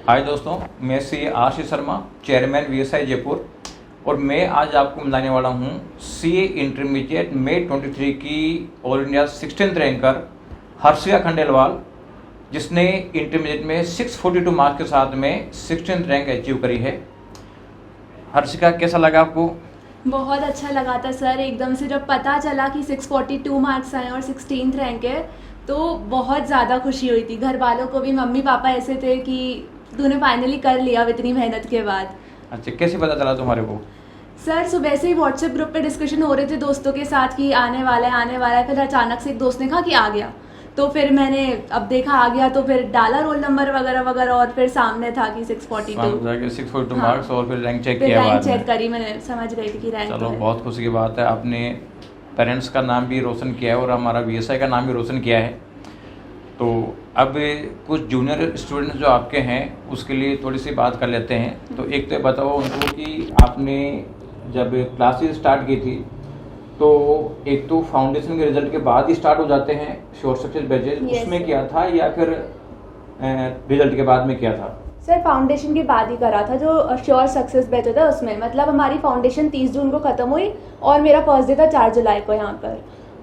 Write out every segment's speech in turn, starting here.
हाय दोस्तों, मैं सी Ashish Sharma, chairman VSI Jaipur, और मैं आज आपको बताने वाला हूँ सीए इंटरमीडिएट मई 23 की all India 16th ranker Harshika Khandelwal, जिसने इंटरमीडिएट में 642 मार्क्स के साथ में 16th रैंक अचीव करी है। हर्षिका, कैसा लगा आपको? बहुत अच्छा लगा था सर। एकदम से जब पता चला कि 642 मार्क्स आए और 16th रैंक है तो बहुत ज़्यादा खुशी हुई थी। घर वालों को भी, मम्मी पापा ऐसे थे कि तूने फाइनली कर लिया इतनी मेहनत के बाद। अच्छा, कैसे पता चला तुम्हारे को? सर सुबह से ही व्हाट्सएप ग्रुप पे डिस्कशन हो रहे थे दोस्तों के साथ कि आने वाला है आने वाला है। फिर अचानक से एक दोस्त ने कहा कि आ गया, तो फिर मैंने अब देखा आ गया तो फिर डाला रोल नंबर वगैरह वगैरह और फिर सामने था कि 642 मार्क्स और फिर रैंक चेक फिर किया। रैंक चेक करी, मैंने समझ गई थी कि रैंक। चलो, बहुत खुशी की बात है। आपने पेरेंट्स का नाम भी रोशन किया है और हमारा वीएसआई का नाम भी रोशन किया है। तो अब कुछ जूनियर स्टूडेंट्स जो आपके हैं उसके लिए थोड़ी सी बात कर लेते हैं। तो एक तो बताओ उनको कि आपने जब क्लासेस स्टार्ट की थी तो एक तो फाउंडेशन के रिजल्ट के बाद ही स्टार्ट हो जाते हैं श्योर सक्सेस बैचेज, उसमें क्या था या फिर रिजल्ट के बाद में क्या था? सर फाउंडेशन के बाद ही करा था जो श्योर सक्सेस बैच था उसमें। मतलब हमारी फाउंडेशन 30 जून को खत्म हुई और मेरा फर्स्ट डे था 4 जुलाई को यहाँ पर।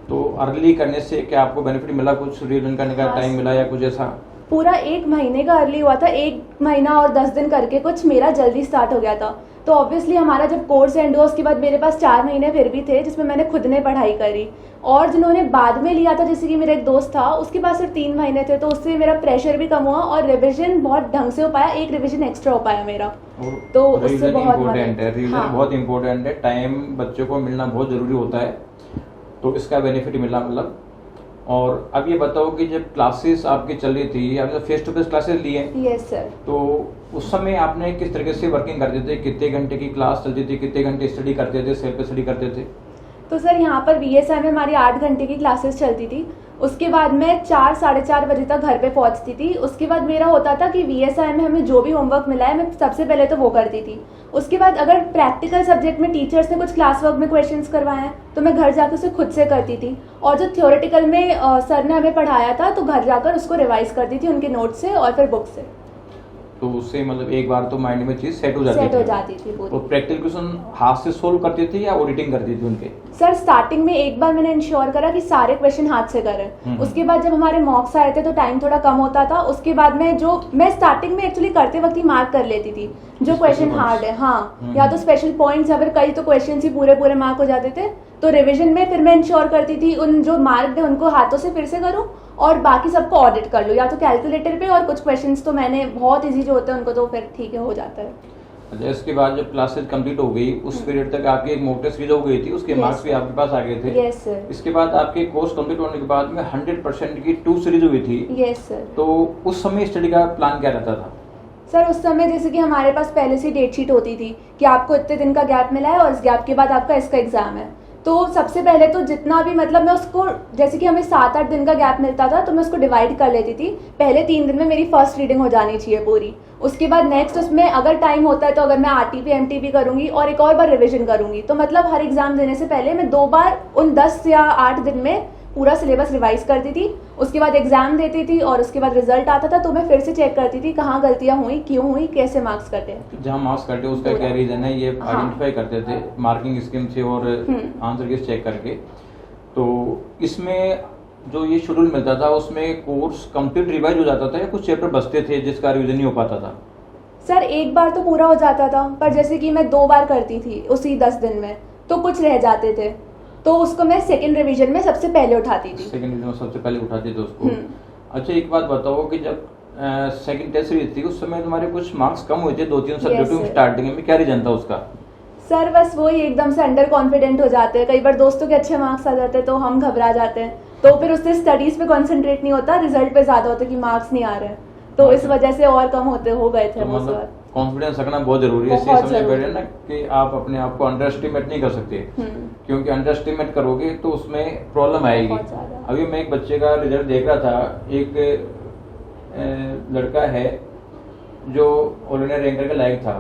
तो अर्ली करने से क्या आपको बेनिफिट मिला? कुछ रिविजन करने का टाइम मिला या कुछ ऐसा? पूरा 1 महीने का अर्ली हुआ था, 1 महीना और 10 दिन करके कुछ मेरा जल्दी स्टार्ट हो गया था। तो ऑब्वियसली हमारा जब कोर्स एंड हुआ उसके बाद मेरे पास 4 महीने फिर भी थे जिसमें मैंने खुद ने पढ़ाई करी। और जिन्होंने बाद में लिया था, जैसे कि मेरा एक दोस्त था, उसके पास सिर्फ 3 महीने थे, तो उससे मेरा प्रेशर भी कम हुआ और रिविजन बहुत ढंग से हो पाया। 1 रिविजन एक्स्ट्रा हो पाया मेरा, तो उससे बहुत इम्पोर्टेंट है। रिविजन बहुत इम्पोर्टेंट है। टाइम बच्चों को मिलना बहुत जरूरी होता है, तो इसका बेनिफिट मिला मतलब। और अब ये बताओ कि जब क्लासेस आपकी चल रही थी, आपने फेस टू फेस क्लासेस ली हैं? Yes sir. तो उस समय आपने किस तरीके से वर्किंग करते थे? कितने घंटे की क्लास चलती थी? कितने घंटे स्टडी करते थे, सेल्फ स्टडी करते थे? तो सर यहाँ पर वीएसआई में हमारी 8 घंटे की क्लासेस चलती थी। उसके बाद मैं 4 साढ़े 4 बजे तक घर पे पहुँचती थी। उसके बाद मेरा होता था कि वीएसआई में हमें जो भी होमवर्क मिला है मैं सबसे पहले तो वो करती थी। उसके बाद अगर प्रैक्टिकल सब्जेक्ट में टीचर्स ने कुछ क्लास वर्क में क्वेश्चंस करवाए हैं तो मैं घर जाकर उसे खुद से करती थी। और जो थ्योरेटिकल में सर ने हमें पढ़ाया था तो घर जाकर उसको रिवाइज करती थी उनके नोट से और फिर बुक से। तो उससे मतलब एक बार तो माइंड में चीज सेट हो जाती थी पूरी। तो प्रैक्टिकल क्वेश्चन हाथ से सोल्व करती थी या ऑडिटिंग करती थी उनके? सर स्टार्टिंग में एक बार मैंने इंश्योर करा कि सारे क्वेश्चन हाथ से करें। उसके बाद जब हमारे मॉक्स आए थे तो टाइम थोड़ा कम होता था। उसके बाद में मैं स्टार्टिंग में एक्चुअली करते वक्त ही मार्क कर लेती थी जो क्वेश्चन हार्ड है। हाँ, या तो स्पेशल पॉइंट्स, या फिर कई तो क्वेश्चन ही पूरे मार्क हो जाते थे। तो रिविजन में फिर मैं इंश्योर करती थी उन जो मार्क है उनको हाथों से फिर से करूँ और बाकी सबको ऑडिट कर लो या तो कैलकुलेटर पे। और कुछ क्वेश्चंस तो मैंने बहुत इजी जो होते हैं उनको तो फिर ठीक है हो जाता है। अच्छा, इसके बाद जब क्लासेस कंप्लीट हो गई उस पीरियड तक आपकी एक मॉक टेस्ट भी हो गई थी, उसके मार्क्स भी आपके पास आ गए थे? Yes sir. इसके बाद आपके कोर्स कंप्लीट होने के बाद में 100% की 2 सीरीज हुई थी? Yes sir. तो उस समय स्टडी का प्लान क्या रहता था? सर उस समय जैसे कि हमारे पास पहले से डेट शीट होती थी कि आपको इतने दिन का गैप मिला है और इस गैप के बाद आपका इसका एग्जाम है। तो सबसे पहले तो जितना भी मतलब मैं उसको, जैसे कि हमें 7-8 दिन का गैप मिलता था तो मैं उसको डिवाइड कर लेती थी। पहले 3 दिन में मेरी फर्स्ट रीडिंग हो जानी चाहिए पूरी। उसके बाद नेक्स्ट उसमें अगर टाइम होता है तो अगर मैं आरटीपी एमटीपी करूंगी और एक और बार रिवीजन करूंगी। तो मतलब हर एग्जाम देने से पहले मैं 2 बार उन 10 या 8 दिन में पूरा सिलेबस रिवाइज करती थी। उसके बाद एग्जाम देती थी और उसके बाद रिजल्ट आता था तो मैं फिर से चेक करती थी कहाँ गलतियां हुई, क्यों हुई, कैसे मार्क्स कटे। जहाँ मार्क्स कटे उसका क्या रीजन है ये आइडेंटिफाई करते थे मार्किंग स्कीम से और आंसर की चेक करके। तो इसमें जो ये शेड्यूल मिलता था उसमें कोर्स कंप्लीट रिवाइज हो जाता था या कुछ चैप्टर बचते थे जिसका रिवीजन नहीं हो पाता था? सर एक बार तो पूरा हो जाता था, पर जैसे कि मैं 2 बार करती थी उसी 10 दिन में तो कुछ रह जाते थे, तो उसको मैं सेकंड रिवीजन में सबसे पहले उठाती थी। सेकंड रिवीजन में सबसे पहले उठाते थे उसको। अच्छा, एक बात बताओ कि जब सेकंड टेस्ट सीरीज थी उस समय तुम्हारे कुछ मार्क्स कम हुए थे 2-3 सब्जेक्टों में स्टार्टिंग में, क्या रीजन था उसका? सर बस वही एकदम से अंडर कॉन्फिडेंट हो जाते हैं। कई बार दोस्तों के अच्छे मार्क्स आ जाते हैं तो हम घबरा जाते हैं, तो फिर उससे स्टडीज पे कंसंट्रेट नहीं होता, रिजल्ट पे ज्यादा होता है कि मार्क्स नहीं आ रहे हैं, तो इस वजह से और कम हो गए थे वो सर। कॉन्फिडेंस रखना बहुत जरूरी है। इससे समझ बैठे ना कि आप अपने आप को अंडर एस्टिमेट नहीं कर सकते, क्योंकि अंडर एस्टिमेट करोगे तो उसमें प्रॉब्लम आएगी। अभी मैं एक बच्चे का रिजल्ट देख रहा था, एक लड़का है जो ऑल इंडिया रैंकर के लायक था।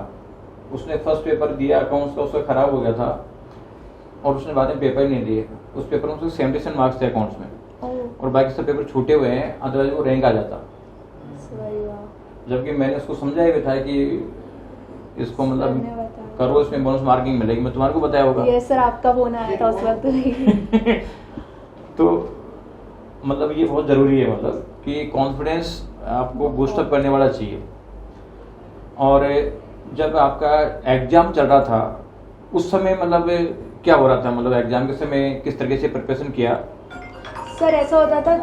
उसने फर्स्ट पेपर दिया अकाउंट्स का, उसका खराब हो गया था और उसने बाद में पेपर ही नहीं दिए। उस पेपर में उसके 77 मार्क्स थे अकाउंट्स में और बाकी सब पेपर छूटे हुए हैं, अदरवाइज वो रैंक आ जाता। जबकि मैंने उसको समझाया भी था कि इसको मतलब धन्यवाद। करो, इसमें बोनस मार्किंग मिलेगी। मैं तुम्हारे को बताया होगा। ये सर आपका फोन आया था उस वक्त ही। तो मतलब ये बहुत ज़रूरी है, मतलब कि कॉन्फिडेंस आपको बूस्ट अप करने वाला चाहिए। और जब आपका एग्जाम चल रहा था उस समय मतलब क्या हो रहा था, मतलब एग्जाम के समय किस तरीके से प्रिपरेशन किया? सर ऐसा होता था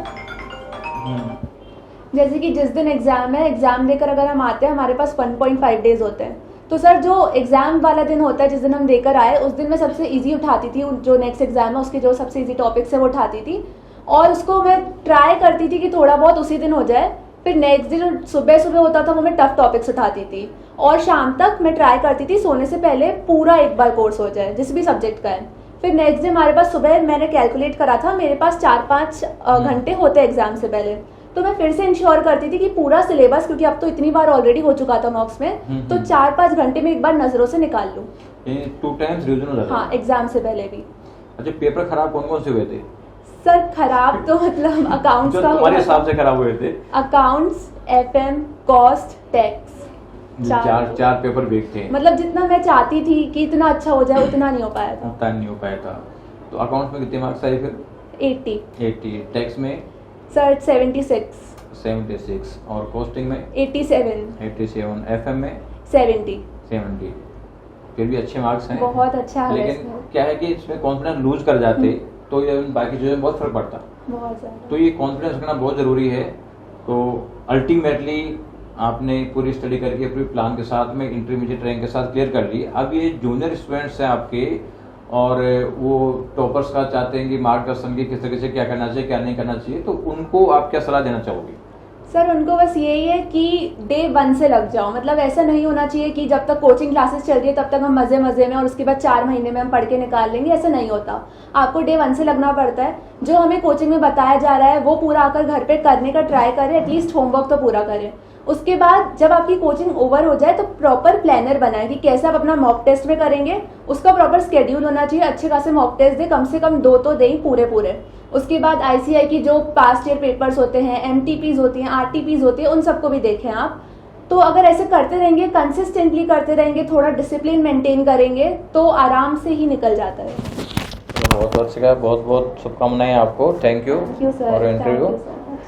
जैसे कि जिस दिन एग्जाम है, एग्जाम देकर अगर हम आते हैं हमारे पास 1.5 डेज होते हैं। तो सर जो एग्जाम वाला दिन होता है जिस दिन हम देकर आए, उस दिन मैं सबसे इजी उठाती थी, जो नेक्स्ट एग्जाम है उसके जो सबसे इजी टॉपिक्स है वो उठाती थी और उसको मैं ट्राई करती थी कि थोड़ा बहुत उसी दिन हो जाए। फिर नेक्स्ट दिन जो सुबह सुबह होता था वो मैं टफ टॉपिक्स उठाती थी और शाम तक मैं ट्राई करती थी सोने से पहले पूरा एक बार कोर्स हो जाए जिस भी सब्जेक्ट का है। फिर नेक्स्ट डे हमारे पास सुबह मैंने कैलकुलेट करा था मेरे पास 4-5 घंटे होते एग्जाम से पहले, तो मैं फिर से इंश्योर करती थी कि पूरा सिलेबस, क्योंकि अब तो इतनी बार ऑलरेडी हो चुका था मॉक्स में, तो 4-5 घंटे में एक बार नजरों से निकाल लूँ। 2 टाइम्स रिवीजन हो जाता है? हाँ, एग्जाम से पहले भी। अच्छा, पेपर खराब कौन कौन से हुए थे? सर खराब तो मतलब अकाउंट्स जो का तुम्हारे हिसाब से खराब हुए थे? अकाउंट्स, FM, कॉस्ट, टैक्स, चार पेपर वीक थे। मतलब जितना मैं चाहती थी कि इतना अच्छा हो जाए उतना नहीं हो पाया था। उतना नहीं हो पाया था। तो अकाउंट्स में कितने मार्क्स आए फिर? 80। टैक्स में? सर 76। और कॉस्टिंग में? 87। FM में? 70। फिर भी अच्छे मार्क्स हैं। बहुत अच्छा है। लेकिन क्या है कि इसमें कॉन्फिडेंस लूज कर जाते तो ये बाकी चीज़ों में बहुत फर्क पड़ता। बहुत ज़्यादा। तो ये कॉन्फिडेंस रखना बहुत ज़रूरी है। तो अल्टीमेटली आपने पूरी स्टडी करके पूरी प्लान के साथ में इंटरमीडिएट रैंक के साथ क्लियर कर ली। अब ये जूनियर स्टूडेंट्स हैं आपके और वो टॉपर्स का चाहते हैं कि मार्गदर्शन की किस तरीके से क्या करना चाहिए क्या नहीं करना चाहिए, तो उनको आप क्या सलाह देना चाहोगे? सर उनको बस यही है कि डे 1 से लग जाओ। मतलब ऐसा नहीं होना चाहिए कि जब तक कोचिंग क्लासेस चल रही है तब तक हम मजे मजे में और उसके बाद 4 महीने में हम पढ़ के निकाल लेंगे, ऐसा नहीं होता। आपको डे 1 से लगना पड़ता है। जो हमें कोचिंग में बताया जा रहा है वो पूरा आकर घर पे करने का ट्राई करें, एटलीस्ट होमवर्क तो पूरा करें। उसके बाद जब आपकी कोचिंग ओवर हो जाए तो प्रॉपर प्लानर बनाएं कि कैसे आप अपना मॉक टेस्ट में करेंगे। उसका प्रॉपर स्केड्यूल होना चाहिए, अच्छे खासे मॉक टेस्ट दे, कम से कम 2 तो दें पूरे। उसके बाद ICI की जो पास्ट ईयर पेपर्स होते हैं, MTPs होती हैं, RTPs होती है, उन सबको भी देखें आप। तो अगर ऐसे करते रहेंगे, कंसिस्टेंटली करते रहेंगे, थोड़ा डिसिप्लिन मेंटेन करेंगे तो आराम से ही निकल जाता है। बहुत बहुत शुभकामनाएं आपको। Thank you sir. और इंटरव्यू।